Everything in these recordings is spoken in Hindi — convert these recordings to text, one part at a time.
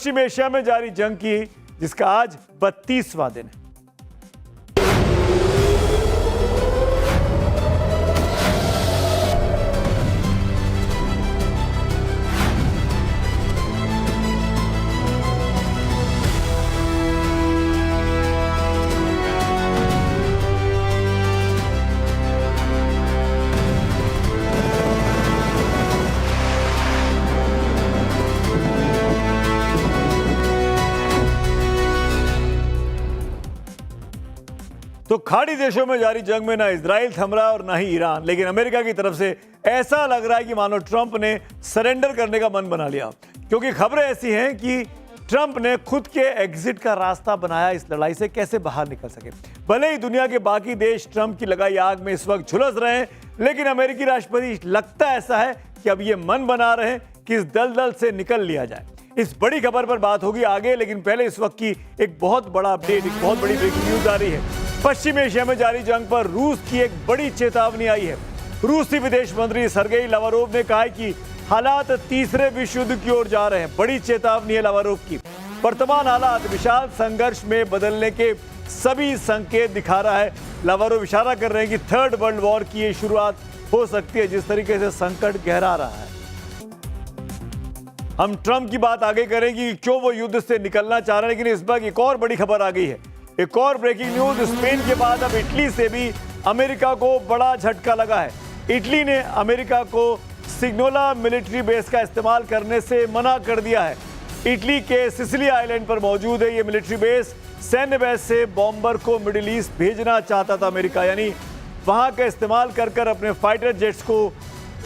पश्चिम एशिया में जारी जंग की, जिसका आज 32वां दिन है। तो खाड़ी देशों में जारी जंग में ना इजराइल थम रहा और ना ही ईरान, लेकिन अमेरिका की तरफ से ऐसा लग रहा है कि मानो ट्रंप ने सरेंडर करने का मन बना लिया, क्योंकि खबरें ऐसी हैं कि ट्रंप ने खुद के एग्जिट का रास्ता बनाया इस लड़ाई से कैसे बाहर निकल सके। भले ही दुनिया के बाकी देश ट्रंप की लगाई आग में इस वक्त झुलस रहे हैं, लेकिन अमेरिकी राष्ट्रपति लगता ऐसा है कि अब ये मन बना रहे हैं कि इस दलदल से निकल लिया जाए। इस बड़ी खबर पर बात होगी आगे, लेकिन पहले इस वक्त की एक बहुत बड़ा अपडेट, एक बहुत बड़ी ब्रेकिंग न्यूज आ रही है। पश्चिम एशिया में जारी जंग पर रूस की एक बड़ी चेतावनी आई है। रूसी विदेश मंत्री सर्गेई लावरोव ने कहा है कि हालात तीसरे विश्व युद्ध की ओर जा रहे हैं। बड़ी चेतावनी है लावरोव की। वर्तमान हालात विशाल संघर्ष में बदलने के सभी संकेत दिखा रहा है। लावरोव इशारा कर रहे हैं कि थर्ड वर्ल्ड वॉर की ये शुरुआत हो सकती है, जिस तरीके से संकट गहरा रहा है। हम ट्रंप की बात आगे करेंगे कि क्यों वो युद्ध से निकलना चाह रहे हैं, लेकिन इस बार एक और बड़ी खबर आ गई है। एक और ब्रेकिंग न्यूज, स्पेन के बाद अब इटली से भी अमेरिका को बड़ा झटका लगा है। इटली ने अमेरिका को सिग्नोला मिलिट्री बेस का इस्तेमाल करने से मना कर दिया है। इटली के सिसिली आइलैंड पर मौजूद है ये मिलिट्री बेस। सैन्य बेस से बॉम्बर को मिडिल ईस्ट भेजना चाहता था अमेरिका, यानी वहां का इस्तेमाल कर अपने फाइटर जेट्स को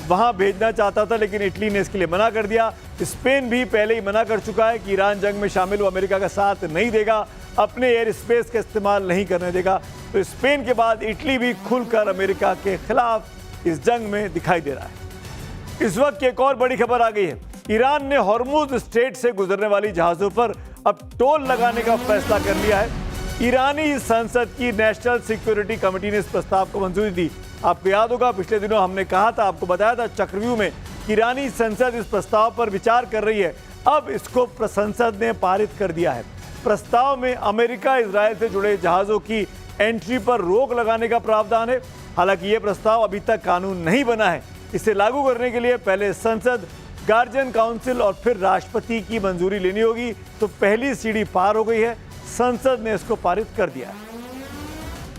वहां भेजना चाहता था, लेकिन इटली ने इसके लिए मना कर दिया। स्पेन भी पहले ही मना कर चुका है कि ईरान जंग में शामिल वो अमेरिका का साथ नहीं देगा, अपने एयर स्पेस का इस्तेमाल नहीं करने देगा। तो स्पेन के बाद इटली भी खुलकर अमेरिका के खिलाफ इस जंग में दिखाई दे रहा है। इस वक्त एक और बड़ी खबर आ गई है। ईरान ने हॉर्मुज स्ट्रेट से गुजरने वाली जहाजों पर अब टोल लगाने का फैसला कर लिया है। ईरानी संसद की नेशनल सिक्योरिटी कमेटी ने इस प्रस्ताव को मंजूरी दी। आपको याद होगा पिछले दिनों हमने कहा था, आपको बताया था चक्रव्यूह में, ईरानी संसद इस प्रस्ताव पर विचार कर रही है। अब इसको संसद ने पारित कर दिया है। प्रस्ताव में अमेरिका इजराइल से जुड़े जहाजों की एंट्री पर रोक लगाने का प्रावधान है। हालांकि यह प्रस्ताव अभी तक कानून नहीं बना है। इसे लागू करने के लिए पहले संसद, गार्जियन काउंसिल और फिर राष्ट्रपति की मंजूरी लेनी होगी। तो पहली सीढ़ी पार हो गई है, संसद ने इसको पारित कर दिया है।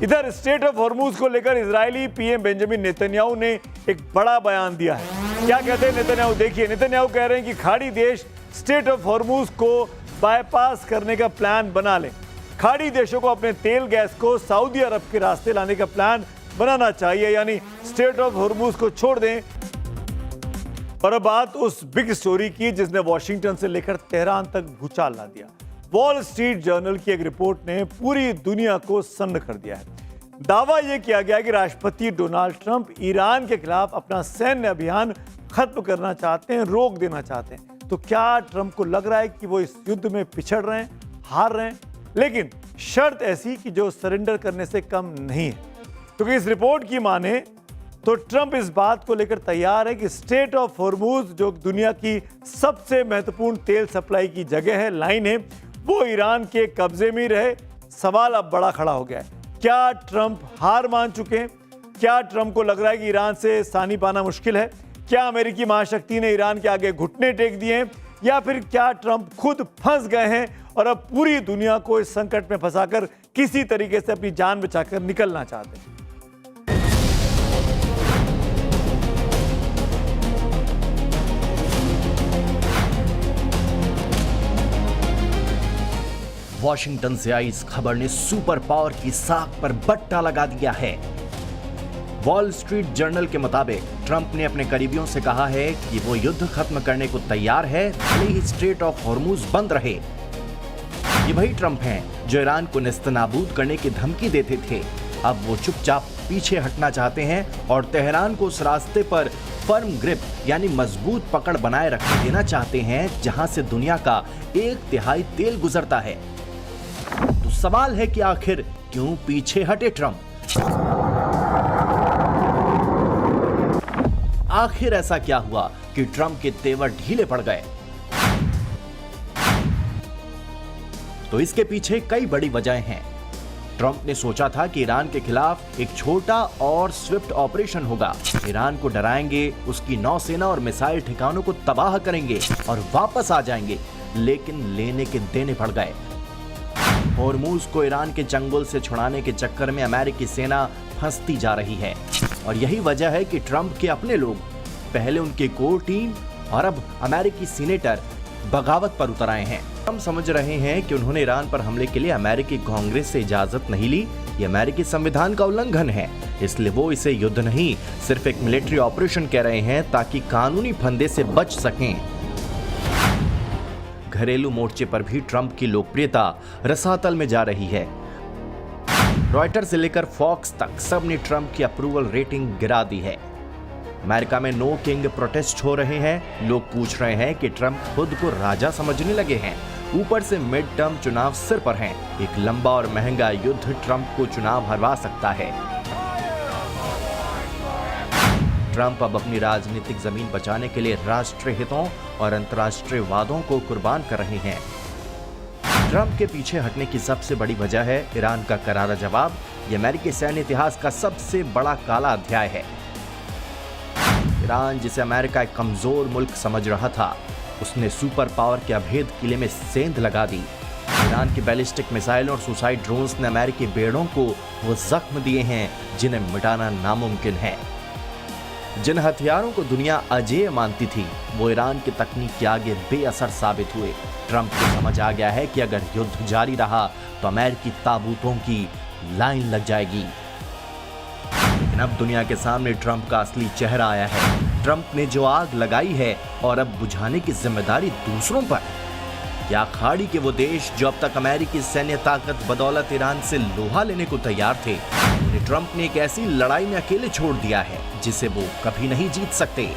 इधर स्टेट ऑफ हॉर्मुज को लेकर इजरायली पीएम बेंजामिन नेतन्याहू ने एक बड़ा बयान दिया है। क्या कहते हैं नेतन्याहू, देखिए। नेतन्याहू कह रहे हैं कि खाड़ी देश स्टेट ऑफ हॉर्मुज को बाईपास करने का प्लान बना लें। खाड़ी देशों को अपने तेल गैस को सऊदी अरब के रास्ते लाने का प्लान बनाना चाहिए, यानी स्टेट ऑफ हॉर्मुज को छोड़ दें। और अब बात उस बिग स्टोरी की जिसने वॉशिंगटन से लेकर तेहरान तक भूचाल ला दिया। वॉल स्ट्रीट जर्नल की एक रिपोर्ट ने पूरी दुनिया को सन्न कर दिया है। दावा यह किया गया कि राष्ट्रपति डोनाल्ड ट्रंप ईरान के खिलाफ अपना सैन्य अभियान खत्म करना चाहते हैं, रोक देना चाहते हैं। तो क्या ट्रंप को लग रहा है कि वो इस युद्ध में पिछड़ रहे हैं, हार रहे हैं? लेकिन शर्त ऐसी कि जो सरेंडर करने से कम नहीं है। क्योंकि इस रिपोर्ट की माने तो ट्रंप इस बात को लेकर तैयार है कि स्टेट ऑफ हॉर्मुज, जो दुनिया की सबसे महत्वपूर्ण तेल सप्लाई की जगह है, लाइन है, वो ईरान के कब्जे में रहे। सवाल अब बड़ा खड़ा हो गया है, क्या ट्रंप हार मान चुके हैं? क्या ट्रंप को लग रहा है कि ईरान से सानी पाना मुश्किल है? क्या अमेरिकी महाशक्ति ने ईरान के आगे घुटने टेक दिए हैं, या फिर क्या ट्रंप खुद फंस गए हैं और अब पूरी दुनिया को इस संकट में फंसाकर किसी तरीके से अपनी जान बचाकर निकलना चाहते हैं? वॉशिंगटन से आई इस खबर ने सुपर पावर की साख पर बट्टा लगा दिया है। वॉल स्ट्रीट जर्नल के मुताबिक ट्रंप ने अपने करीबियों से कहा है कि वो युद्ध खत्म करने को तैयार है, भले ही स्ट्रेट ऑफ हॉर्मुज बंद रहे। ये वही ट्रंप हैं जो ईरान को नेस्तनाबूद करने की धमकी देते थे। अब वो चुपचाप पीछे हटना चाहते हैं और तेहरान को उस रास्ते पर फर्म ग्रिप यानी मजबूत पकड़ बनाए रखने देना चाहते हैं जहां से दुनिया का 1/3 तेल गुजरता है। तो सवाल है कि आखिर क्यों पीछे हटे ट्रंप? आखिर ऐसा क्या हुआ कि ट्रंप के तेवर ढीले पड़ गए? तो इसके पीछे कई बड़ी वजहें हैं। ट्रंप ने सोचा था कि ईरान के खिलाफ एक छोटा और स्विफ्ट ऑपरेशन होगा। ईरान को डराएंगे, उसकी नौसेना और मिसाइल ठिकानों को तबाह करेंगे और वापस आ जाएंगे, लेकिन लेने के देने पड़ गए। होर्मुज को ईरान के चंगुल से छुड़ाने के चक्कर में अमेरिकी सेना फंसती जा रही है और यही वजह है कि ट्रंप के अपने लोग, पहले उनकी कोर टीम और अब अमेरिकी सीनेटर बगावत पर उतर आए हैं। हम समझ रहे हैं कि उन्होंने ईरान पर हमले के लिए अमेरिकी कांग्रेस से इजाजत नहीं ली। ये अमेरिकी संविधान का उल्लंघन है, इसलिए वो इसे युद्ध नहीं, सिर्फ एक मिलिट्री ऑपरेशन कह रहे हैं ताकि कानूनी फंदे से बच सकें। घरेलू मोर्चे पर भी ट्रंप की लोकप्रियता रसातल में जा रही है। रॉयटर्स से लेकर फॉक्स तक सबने ट्रंप की अप्रूवल रेटिंग गिरा दी है। अमेरिका में नो किंग प्रोटेस्ट हो रहे हैं। लोग पूछ रहे हैं कि ट्रंप खुद को राजा समझने लगे हैं। ऊपर से मिड टर्म चुनाव सिर पर हैं। एक लंबा और महंगा युद्ध ट्रंप को चुनाव हरवा सकता है। ट्रंप अब अपनी राजनीतिक जमीन बचाने के लिए राष्ट्रीय हितों और अंतर्राष्ट्रीय वादों को कुर्बान कर रहे हैं। ट्रंप के पीछे हटने की सबसे बड़ी वजह है ईरान का करारा जवाब। यह अमेरिकी सैन्य इतिहास का सबसे बड़ा काला अध्याय है। ईरान, जिसे अमेरिका एक कमजोर मुल्क समझ रहा था, उसने सुपर पावर के अभेद किले में सेंध लगा दी। ईरान की बैलिस्टिक मिसाइल और सुसाइड ड्रोन्स ने अमेरिकी बेड़ों को वो जख्म दिए हैं जिन्हें मिटाना नामुमकिन है। जिन हथियारों को दुनिया अजेय मानती थी, वो ईरान की तकनीक के आगे बेअसर साबित हुए। ट्रंप को समझ आ गया है कि अगर युद्ध जारी रहा तो अमेरिकी ताबूतों की लाइन लग जाएगी। लेकिन अब दुनिया के सामने ट्रंप का असली चेहरा आया है। ट्रंप ने जो आग लगाई है और अब बुझाने की जिम्मेदारी दूसरों पर। क्या खाड़ी के वो देश जो अब तक अमेरिकी सैन्य ताकत बदौलत ईरान से लोहा लेने को तैयार थे, उन्हें ट्रंप ने एक ऐसी लड़ाई में अकेले छोड़ दिया है जिसे वो कभी नहीं जीत सकते।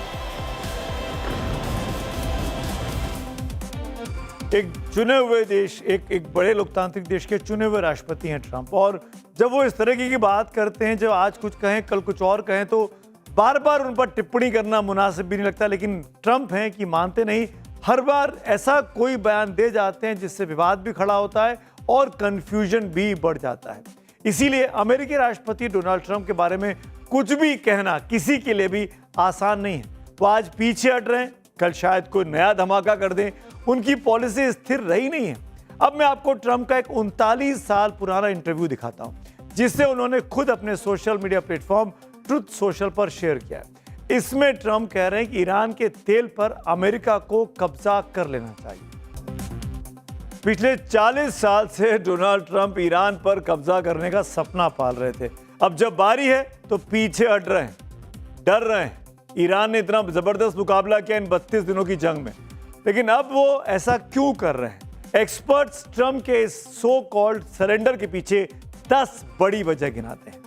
एक चुने हुए देश, एक बड़े लोकतांत्रिक देश के चुने हुए राष्ट्रपति हैं ट्रंप, और जब वो इस तरह की बात करते हैं, जब आज कुछ कहें कल कुछ और कहें, तो बार बार उन पर टिप्पणी करना मुनासिब भी नहीं लगता। लेकिन ट्रंप हैं कि मानते नहीं, हर बार ऐसा कोई बयान दे जाते हैं जिससे विवाद भी खड़ा होता है और कंफ्यूजन भी बढ़ जाता है। इसीलिए अमेरिकी राष्ट्रपति डोनाल्ड ट्रंप के बारे में कुछ भी कहना किसी के लिए भी आसान नहीं है। वो आज पीछे हट रहे हैं, कल शायद कोई नया धमाका कर दें। उनकी पॉलिसी स्थिर रही नहीं है। अब मैं आपको ट्रंप का एक 39 साल पुराना इंटरव्यू दिखाता हूं, जिससे उन्होंने खुद अपने social media platform truth social पर शेयर किया है। इसमें ट्रंप कह रहे हैं कि ईरान के तेल पर अमेरिका को कब्जा कर लेना चाहिए। पिछले 40 साल से डोनाल्ड ट्रंप ईरान पर कब्जा करने का सपना पाल रहे थे। अब जब बारी है तो पीछे हट रहे हैं, डर रहे हैं। ईरान ने इतना जबरदस्त मुकाबला किया इन 32 दिनों की जंग में, लेकिन अब वो ऐसा क्यों कर रहे हैं? एक्सपर्ट्स ट्रंप के इस सो कॉल्ड सरेंडर के पीछे 10 बड़ी वजह गिनाते हैं।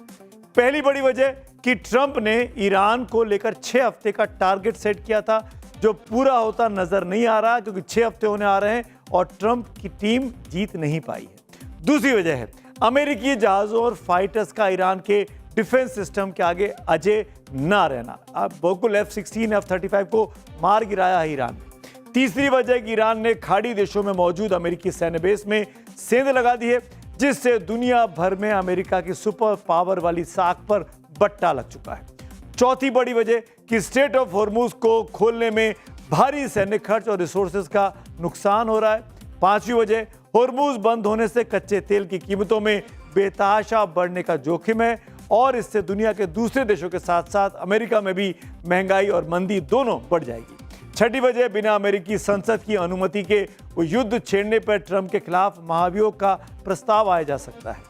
पहली बड़ी वजह कि ट्रंप ने ईरान को लेकर 6 हफ्ते का टारगेट सेट किया था, जो पूरा होता नजर नहीं आ रहा, क्योंकि 6 हफ्ते होने आ रहे हैं और ट्रंप की टीम जीत नहीं पाई है। दूसरी वजह है अमेरिकी जहाजों और फाइटर्स का ईरान के डिफेंस सिस्टम के आगे अजय ना रहना। अब बिल्कुल F-16, F-35 को मार गिराया है ईरान ने। तीसरी वजह कि ईरान ने खाड़ी देशों में मौजूद अमेरिकी सैन्य बेस में सेंध लगा दी है, जिससे दुनिया भर में अमेरिका की सुपर पावर वाली साख पर बट्टा लग चुका है। चौथी बड़ी वजह कि स्ट्रेट ऑफ हॉर्मुज को खोलने में भारी सैन्य खर्च और रिसोर्सेज का नुकसान हो रहा है। पांचवी वजह, हॉर्मुज बंद होने से कच्चे तेल की कीमतों में बेतहाशा बढ़ने का जोखिम है और इससे दुनिया के दूसरे देशों के साथ साथ अमेरिका में भी महंगाई और मंदी दोनों बढ़ जाएगी। छठी वजह, बिना अमेरिकी संसद की अनुमति के वो युद्ध छेड़ने पर ट्रंप के खिलाफ महाभियोग का प्रस्ताव आया जा सकता है।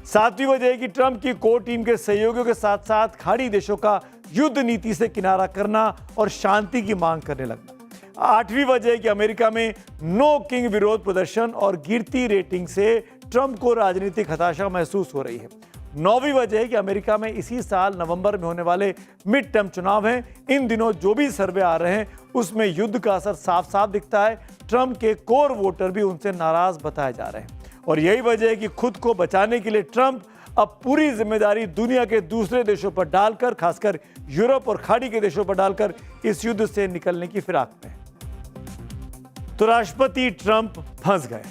सातवीं वजह है कि ट्रंप की कोर टीम के सहयोगियों के साथ साथ खाड़ी देशों का युद्ध नीति से किनारा करना और शांति की मांग करने लगना। आठवीं वजह है कि अमेरिका में नो किंग विरोध प्रदर्शन और गिरती रेटिंग से ट्रंप को राजनीतिक हताशा महसूस हो रही है। नौवीं वजह है कि अमेरिका में इसी साल नवंबर में होने वाले मिड टर्म चुनाव हैं। इन दिनों जो भी सर्वे आ रहे हैं उसमें युद्ध का असर साफ साफ दिखता है। ट्रंप के कोर वोटर भी उनसे नाराज बताए जा रहे हैं और यही वजह है कि खुद को बचाने के लिए ट्रंप अब पूरी जिम्मेदारी दुनिया के दूसरे देशों पर डालकर, खासकर यूरोप और खाड़ी के देशों पर डालकर इस युद्ध से निकलने की फिराक में है। तो राष्ट्रपति ट्रंप फंस गए।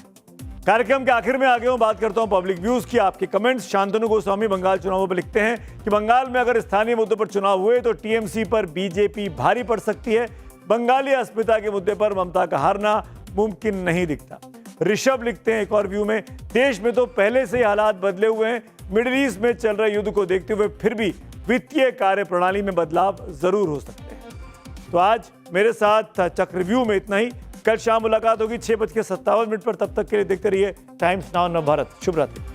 कार्यक्रम के आखिर में आ गया हूं, बात करता हूं पब्लिक व्यूज की। आपके कमेंट्स शांतनु गोस्वामी बंगाल चुनावों पर लिखते हैं कि बंगाल में अगर स्थानीय मुद्दों पर चुनाव हुए तो टीएमसी पर बीजेपी भारी पड़ सकती है। बंगाली अस्मिता के मुद्दे पर ममता का हारना मुमकिन नहीं दिखता। ऋषभ लिखते हैं एक और व्यू में, देश में तो पहले से ही हालात बदले हुए हैं। मिडिल ईस्ट में चल रहे युद्ध को देखते हुए फिर भी वित्तीय कार्य प्रणाली में बदलाव जरूर हो सकते हैं। तो आज मेरे साथ चक्रव्यूह में इतना ही। कल शाम मुलाकात होगी 6:57 पर। तब तक के लिए देखते रहिए टाइम्स नाउ नवभारत। शुभ रात्रि।